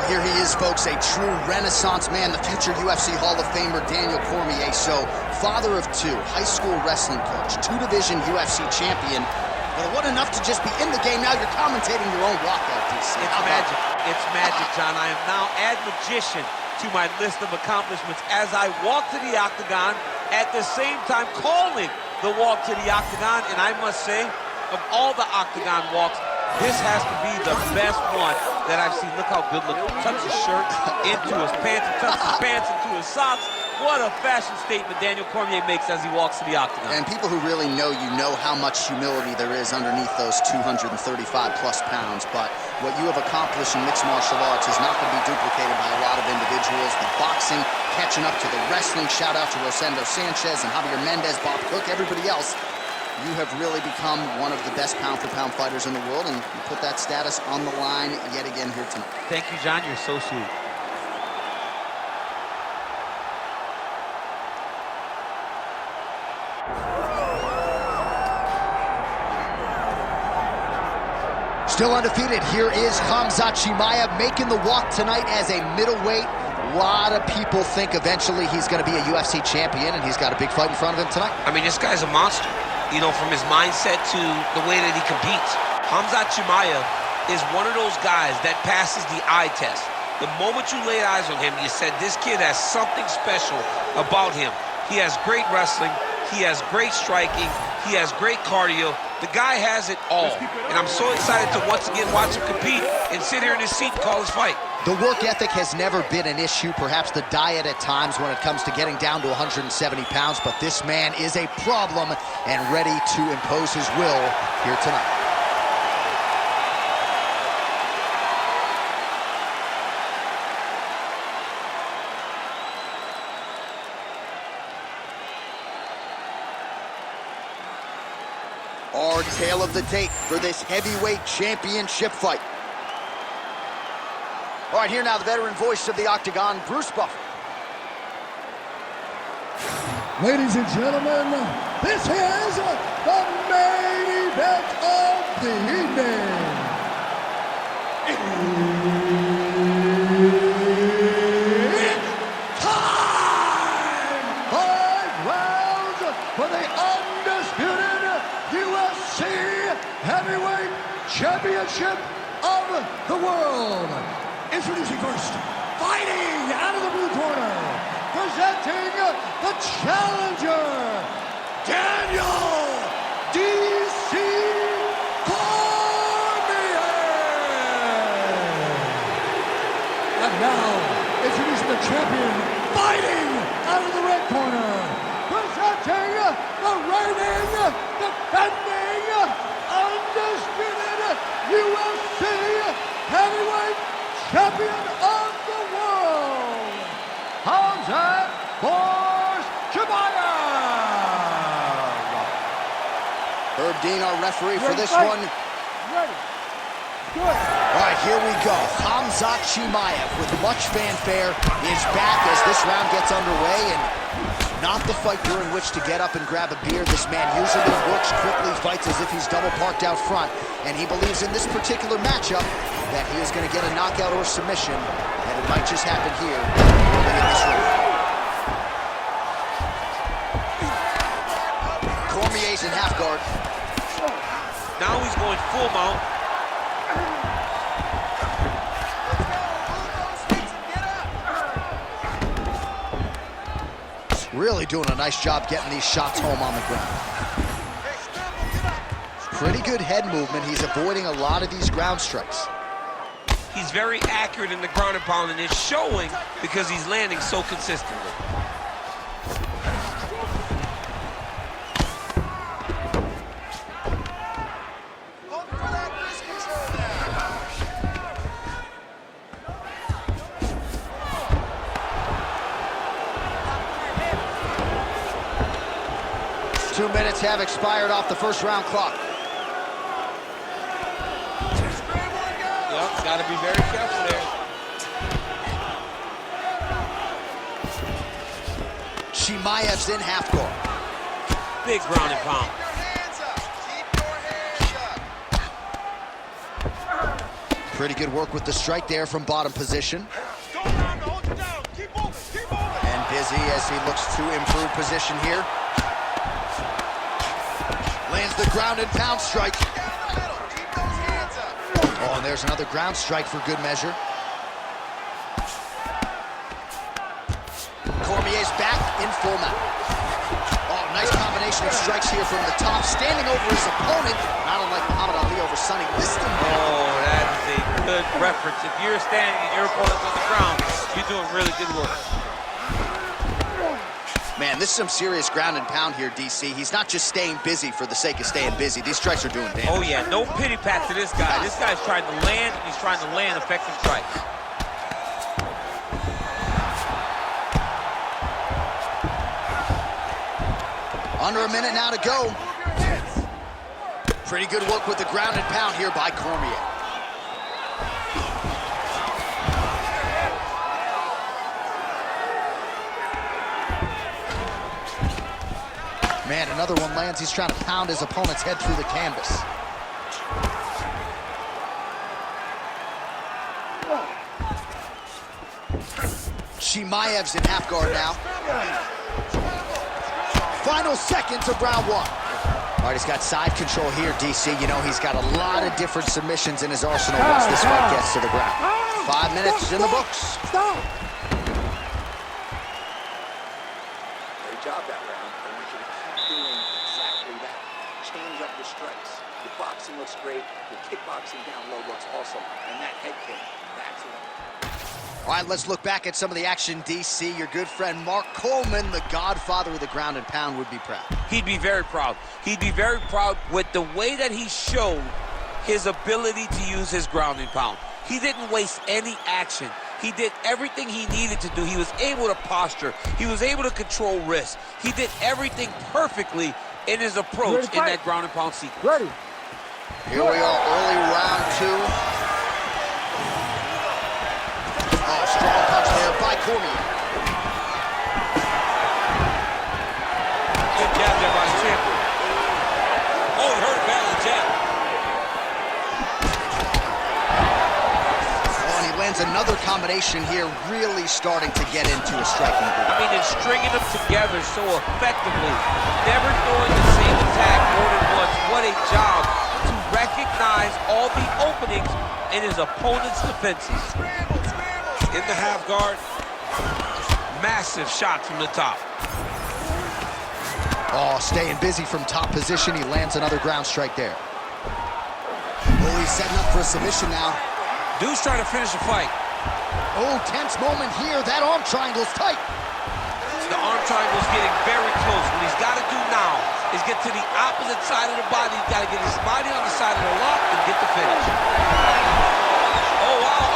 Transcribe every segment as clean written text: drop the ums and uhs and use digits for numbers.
Here he is, folks, a true renaissance man, the future UFC Hall of Famer, Daniel Cormier. So, father of two, high school wrestling coach, two-division UFC champion. But it wasn't enough to just be in the game. Now you're commentating your own walkout, DC. It's magic. It's magic, John. I am now add magician to my list of accomplishments as I walk to the octagon, at the same time calling the walk to the octagon. And I must say, of all the octagon walks, this has to be the best one that I've seen. Look how good looking. Tucks his shirt into his pants, and tucks his pants into his socks. What a fashion statement Daniel Cormier makes as he walks to the octagon. And people who really know you know how much humility there is underneath those 235-plus pounds. But what you have accomplished in mixed martial arts is not going to be duplicated by a lot of individuals. The boxing, catching up to the wrestling. Shout out to Rosendo Sanchez and Javier Mendez, Bob Cook, everybody else. You have really become one of the best pound-for-pound fighters in the world, and you put that status on the line yet again here tonight. Thank you, John. You're so sweet. Still undefeated, here is Khamzat Chimaev making the walk tonight as a middleweight. A lot of people think eventually he's going to be a UFC champion, and he's got a big fight in front of him tonight. I mean, this guy's a monster. You know, from his mindset to the way that he competes. Khamzat Chimaev is one of those guys that passes the eye test. The moment you laid eyes on him, you said, this kid has something special about him. He has great wrestling. He has great striking. He has great cardio. The guy has it all. And I'm so excited to once again watch him compete and sit here in his seat and call his fight. The work ethic has never been an issue, perhaps the diet at times when it comes to getting down to 170 pounds, but this man is a problem and ready to impose his will here tonight. Our tale of the tape for this heavyweight championship fight. All right, here now, the veteran voice of the Octagon, Bruce Buffer. Ladies and gentlemen, this is the main event of the evening. It's time! 5 rounds for the undisputed UFC Heavyweight Championship of the world. Introducing first, fighting out of the blue corner, presenting the challenger, Daniel D.C. Cormier. And now, introducing the champion, fighting out of the red corner, presenting the reigning, defending, undisputed UFC Heavyweight Champion of the world, Khamzat Chimaev. Herb Dean, our referee for this Ready. one. Ready. Good. All right, here we go. Khamzat Chimaev, with much fanfare, is back as this round gets underway, and not the fight during which to get up and grab a beer. This man usually works quickly, fights as if he's double parked out front, and he believes in this particular matchup that he is going to get a knockout or submission, and it might just happen here early in this round. Cormier's in half guard. Now he's going full mount. Really doing a nice job getting these shots home on the ground. Pretty good head movement. He's avoiding a lot of these ground strikes. He's very accurate in the ground and pound, and it's showing because he's landing so consistently. 2 minutes have expired off the first round clock. Yep, got to be very careful there. Chimaev's in half guard. Big ground and pound. Pretty good work with the strike there from bottom position. And busy as he looks to improve position here. Lands the ground and pound strike. Oh, and there's another ground strike for good measure. Cormier's back in full mount. Oh, nice combination of strikes here from the top, standing over his opponent. Not unlike Muhammad Ali over Sonny Liston. Oh, that is a good reference. If you're standing and your opponent's on the ground, you're doing really good work. Man, this is some serious ground and pound here, DC. He's not just staying busy for the sake of staying busy. These strikes are doing damage. Oh, yeah, no pity pat to this guy. This guy's trying to land, and he's trying to land effective strikes. Under a minute now to go. Pretty good work with the ground and pound here by Cormier. Man, another one lands. He's trying to pound his opponent's head through the canvas. Chimaev's in half guard now. Final seconds of round one. All right, he's got side control here, DC. You know, he's got a lot of different submissions in his arsenal once this fight gets to the ground. 5 minutes in the books. Stop. Great job that round. I want you to keep doing exactly that. Change up your strikes. Your boxing looks great. Your kickboxing down low looks awesome. And that head kick, that's it. All right, let's look back at some of the action, DC. Your good friend Mark Coleman, the godfather of the ground and pound, would be proud. He'd be very proud. He'd be very proud with the way that he showed his ability to use his ground and pound. He didn't waste any action. He did everything he needed to do. He was able to posture. He was able to control wrist. He did everything perfectly in his approach in that ground and pound sequence. Ready. Here we are, early round two. Oh, strong punch there by Cormier. Good jab there by the champion. Oh, he hurt badly, jab. Oh, and he lands another combination here, really starting to get into a striking groove. I mean, they're stringing them together so effectively. Never throwing the same attack more than once. What a job to recognize all the openings in his opponent's defenses. In the half guard, massive shot from the top. Oh, staying busy from top position. He lands another ground strike there. Oh, he's setting up for a submission now. Dude's trying to finish the fight. Oh, tense moment here. That arm triangle's tight. The arm triangle's getting very close. What he's got to do now is get to the opposite side of the body. He's got to get his body on the side of the lock and get the finish. Oh, wow.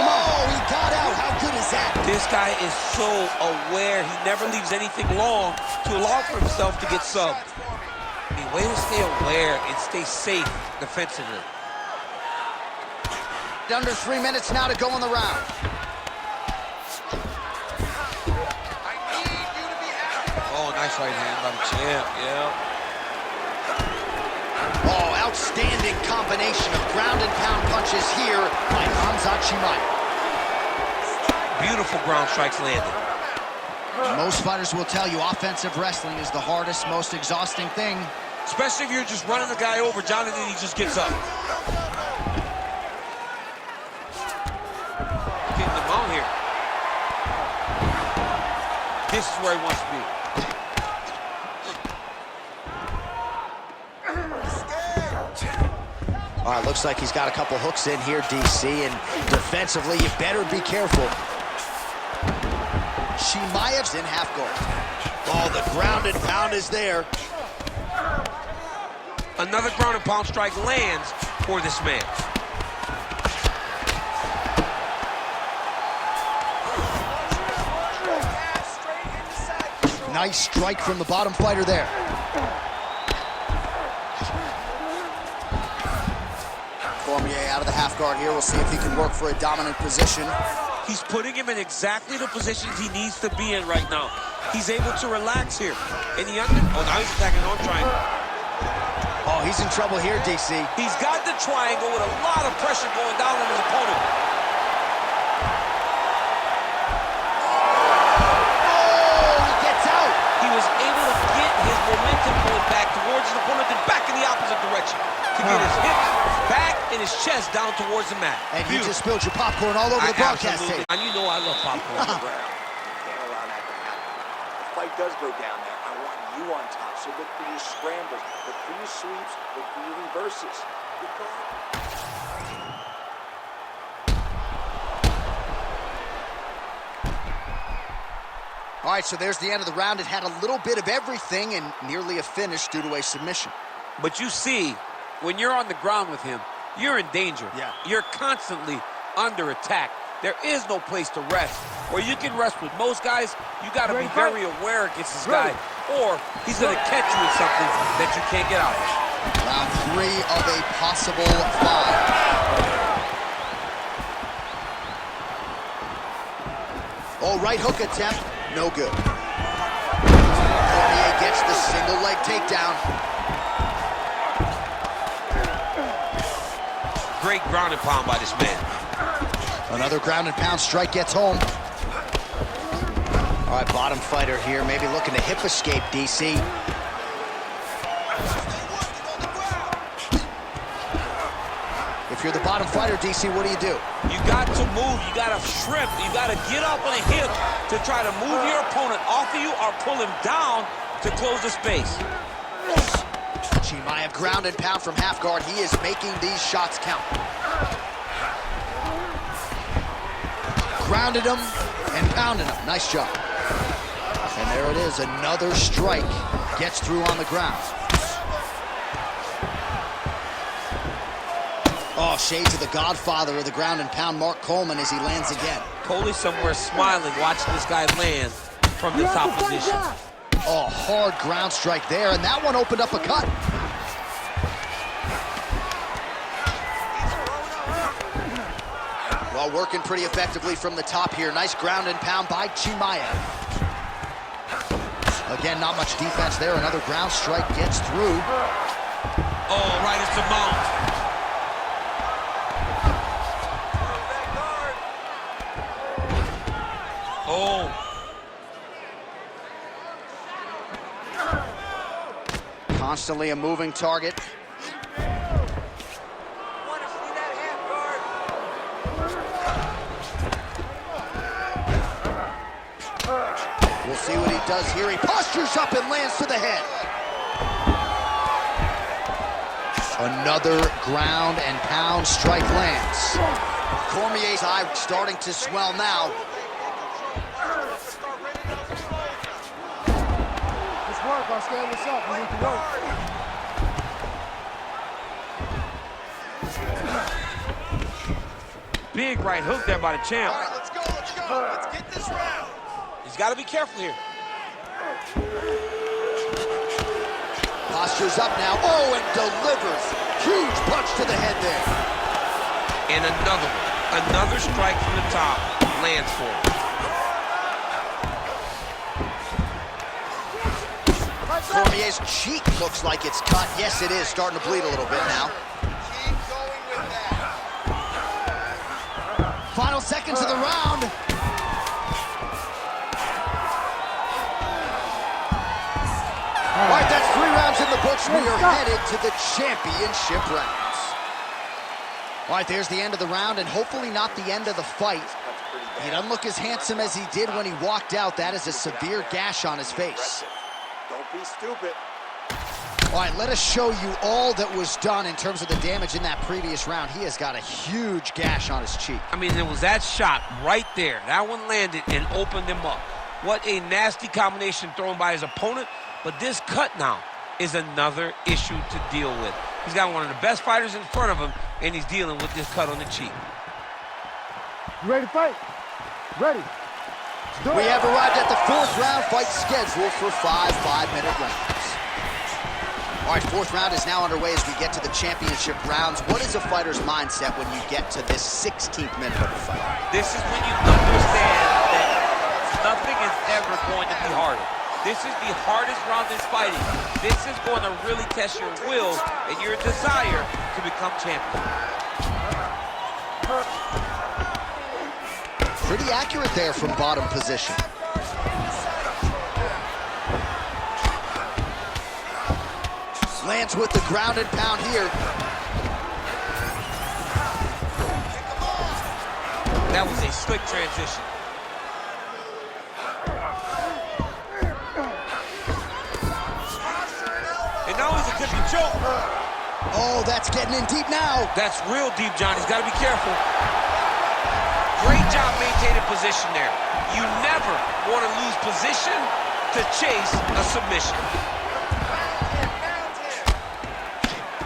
Oh, he got out. How good is that? This guy is so aware. He never leaves anything long to allow for himself to get subbed. I mean, way to stay aware and stay safe defensively. Under 3 minutes now to go in the round. Oh, nice right hand by the champ, yeah. Oh, outstanding combination of ground and pound punches here by Khamzat Chimaev. Beautiful ground strikes landed. Most fighters will tell you offensive wrestling is the hardest, most exhausting thing. Especially if you're just running the guy over, Jonathan, he just gets up. Getting the mount here. This is where he wants to be. All right, looks like he's got a couple hooks in here, DC, and defensively, you better be careful. Chimaev's in half guard. Oh, the ground and pound is there. Another ground and pound strike lands for this man. Nice strike from the bottom fighter there. Cormier out of the half guard here. We'll see if he can work for a dominant position. He's putting him in exactly the positions he needs to be in right now. He's able to relax here. And oh, now he's attacking on triangle. Oh, he's in trouble here, DC. He's got the triangle with a lot of pressure going down on his opponent. Oh, he gets out. He was able to get his momentum going back towards his opponent and back in the opposite direction to get his hips back and his chest down towards the mat. And you just spilled your popcorn all over the broadcast tape. And you know I love popcorn. Can't allow that to happen. If the fight does go down there, I want you on top. So look for your scrambles, look for your sweeps, look for your reverses. Good call. All right, so there's the end of the round. It had a little bit of everything and nearly a finish due to a submission. But you see, when you're on the ground with him, you're in danger. Yeah. You're constantly under attack. There is no place to rest. Where you can rest with most guys, you got to be very aware against this guy, or he's going to catch you in something that you can't get out of. Round 3 of a possible 5. Oh, right hook attempt. No good. Cormier gets the single leg takedown. Great ground and pound by this man. Another ground and pound strike gets home. All right, bottom fighter here, maybe looking to hip escape, DC. If you're the bottom fighter, DC, what do? You got to move. You got to shrimp. You got to get up on a hip to try to move your opponent off of you or pull him down to close the space. Chimaev ground and pound from half guard. He is making these shots count. Grounded him and pounded him. Nice job. And there it is, another strike. Gets through on the ground. Oh, shades of the godfather of the ground and pound, Mark Coleman, as he lands again. Coley somewhere smiling, watching this guy land from the top position. Oh, hard ground strike there, and that one opened up a cut. Well, working pretty effectively from the top here. Nice ground and pound by Chimaev. Again, not much defense there. Another ground strike gets through. Oh, right as the mount. Oh. Constantly a moving target. We'll see what he does here. He postures up and lands to the head. Another ground and pound strike lands. Cormier's eye starting to swell now. Let's work. I'll stand this up. We need to work. Big right hook there by the champ. All right, let's go, let's go. Let's get this round. He's got to be careful here. Postures up now. Oh, and delivers. Huge punch to the head there. And another one. Another strike from the top. Lands for him. Cormier's cheek looks like it's cut. Yes, it is. Starting to bleed a little bit now. Keep going with that. Final seconds of the round. All right, that's 3 rounds in the books. We are headed to the championship rounds. All right, there's the end of the round, and hopefully not the end of the fight. He doesn't look as handsome as he did when he walked out. That is a severe gash on his face. Don't be stupid. All right, let us show you all that was done in terms of the damage in that previous round. He has got a huge gash on his cheek. I mean, it was that shot right there. That one landed and opened him up. What a nasty combination thrown by his opponent. But this cut now is another issue to deal with. He's got one of the best fighters in front of him, and he's dealing with this cut on the cheek. You ready to fight? Ready. We have arrived at the 4th round, fight scheduled for 5 5-minute rounds. All right, 4th round is now underway as we get to the championship rounds. What is a fighter's mindset when you get to this 16th minute of the fight? This is when you understand that nothing is ever going to be harder. This is the hardest round in fighting. This is going to really test your will and your desire to become champion. Pretty accurate there from bottom position. Lands with the ground and pound here. That was a slick transition. And now he's attempting to choke. Oh, that's getting in deep now. That's real deep, John. He's got to be careful. Great job maintaining position there. You never want to lose position to chase a submission.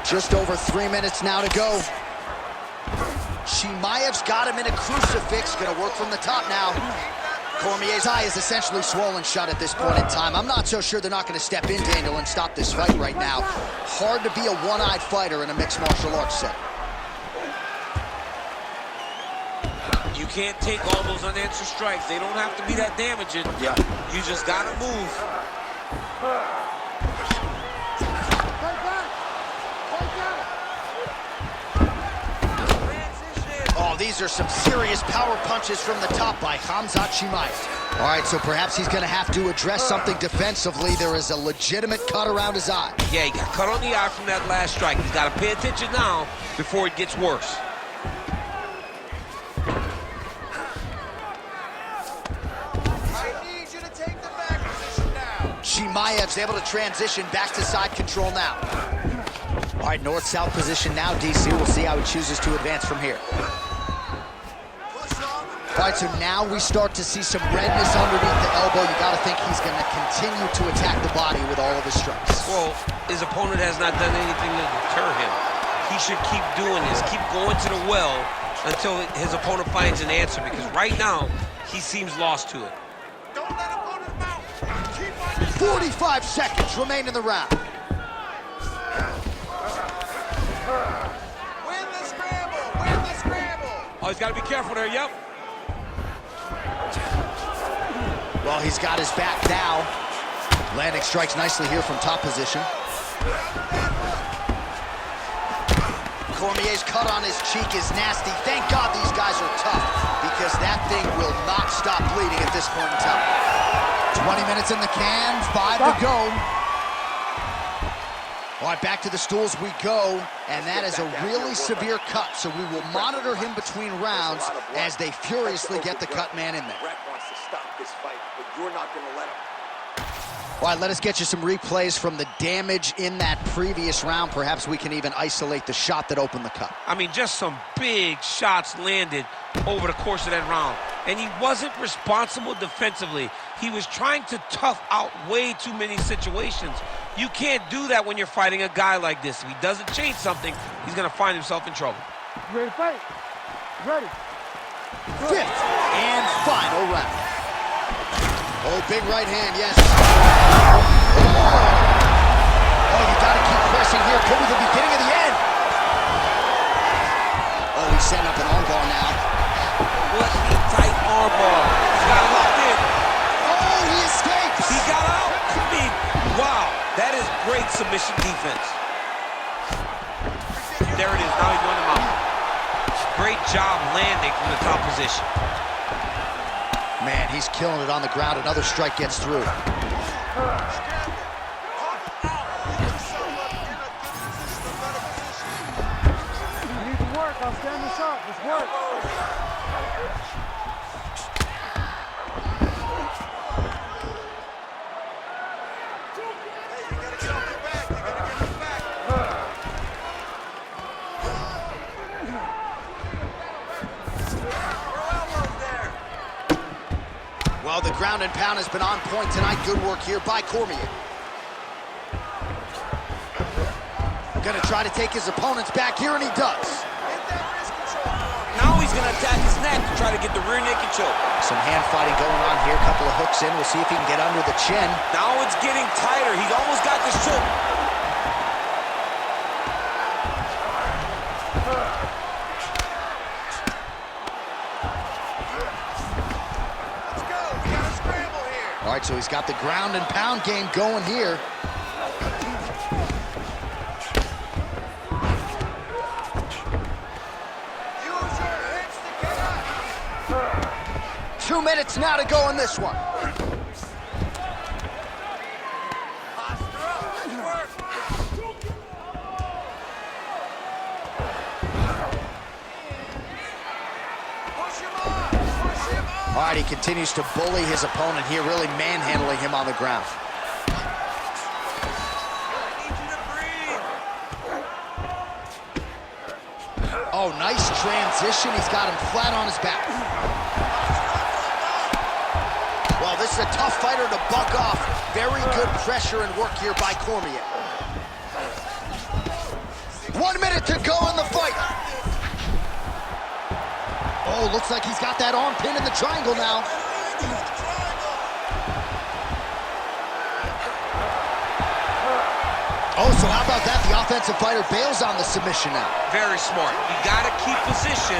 Just over 3 minutes now to go. Chimaev's got him in a crucifix. Gonna work from the top now. Cormier's eye is essentially swollen shut at this point in time. I'm not so sure they're not gonna step in, Daniel, and stop this fight right now. Hard to be a one-eyed fighter in a mixed martial arts set. You can't take all those unanswered strikes. They don't have to be that damaging. Yeah. You just gotta move. Oh, these are some serious power punches from the top by Khamzat Chimaev. All right, so perhaps he's gonna have to address something defensively. There is a legitimate cut around his eye. Yeah, he got cut on the eye from that last strike. He's gotta pay attention now before it gets worse. Chimaev's able to transition back to side control now. All right, north-south position now, DC. We'll see how he chooses to advance from here. All right, so now we start to see some redness underneath the elbow. You got to think he's going to continue to attack the body with all of his strikes. Well, his opponent has not done anything to deter him. He should keep doing this, keep going to the well until his opponent finds an answer, because right now, he seems lost to it. 45 seconds remain in the round. Win the scramble! Win the scramble! Oh, he's got to be careful there, yep. Well, he's got his back now. Landing strikes nicely here from top position. Cormier's cut on his cheek is nasty. Thank God these guys are tough, because that thing will not stop bleeding at this point in time. 20 minutes in the can, 5 to go. All right, back to the stools we go, and that is a really severe cut, so we will monitor him between rounds as they furiously get the cut man in there. Brett wants to stop this fight, but you're not going to let him. All right, let us get you some replays from the damage in that previous round. Perhaps we can even isolate the shot that opened the cut. I mean, just some big shots landed over the course of that round. And he wasn't responsible defensively. He was trying to tough out way too many situations. You can't do that when you're fighting a guy like this. If he doesn't change something, he's going to find himself in trouble. You ready to fight? Ready. Fifth and final round. Oh, big right hand, yes. Oh, you got to keep pressing here. Could be the beginning of the end. Oh, he's setting up an armbar now. What a tight armbar. He's got it locked in. Oh, he escapes. He got out. I mean, wow. That is great submission defense. There it is. Now he's going him out. Great job landing from the top position. Man, he's killing it on the ground. Another strike gets through. You need to work. I'll stand this up. Let's work. Well, the ground and pound has been on point tonight. Good work here by Cormier. Gonna try to take his opponent's back here, and he does. Now he's going to attack his neck to try to get the rear naked choke. Some hand fighting going on here. A couple of hooks in. We'll see if he can get under the chin. Now it's getting tighter. He's almost got this choke. All right, so he's got the ground and pound game going here. Use your hips to get up. 2 minutes now to go in this one. Posture up. Let's work. Push him on. Push him on. All right, he continues to bully his opponent here, really manhandling him on the ground. I need you to breathe. Oh, nice transition. He's got him flat on his back. Well, this is a tough fighter to buck off. Very good pressure and work here by Cormier. 1 minute to go in the fight. Oh, looks like he's got that arm pin in the triangle now. Oh, so how about that? The offensive fighter bails on the submission now. Very smart. You got to keep position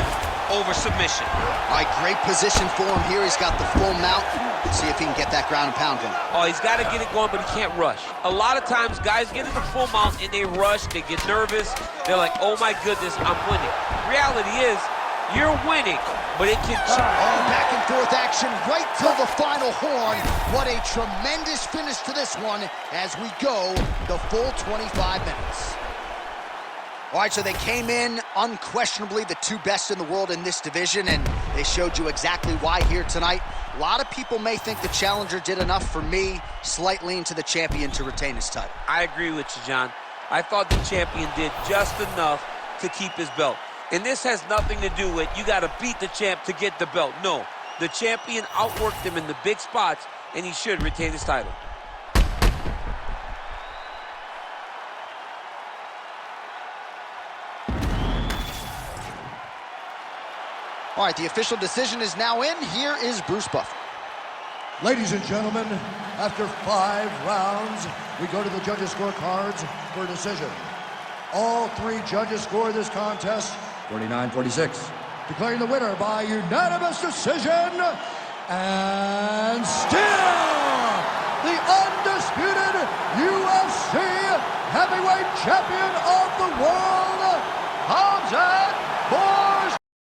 over submission. All right, great position for him here. He's got the full mount. See if he can get that ground and pound going. Oh, he's got to get it going, but he can't rush. A lot of times, guys get in the full mount and they rush, they get nervous. They're like, oh my goodness, I'm winning. Reality is, you're winning, but it can change. Oh, back and forth action right till the final horn. What a tremendous finish to this one as we go the full 25 minutes. All right, so they came in unquestionably the two best in the world in this division, and they showed you exactly why here tonight. A lot of people may think the challenger did enough. For me, slight lean to the champion to retain his title. I agree with you, John. I thought the champion did just enough to keep his belt. And this has nothing to do with you got to beat the champ to get the belt. No, the champion outworked him in the big spots, and he should retain his title. All right, the official decision is now in. Here is Bruce Buffer. Ladies and gentlemen, after 5 rounds, we go to the judges' scorecards for a decision. All 3 judges score this contest 49-46. Declaring the winner by unanimous decision, and still the undisputed UFC heavyweight champion of the world, Khamzat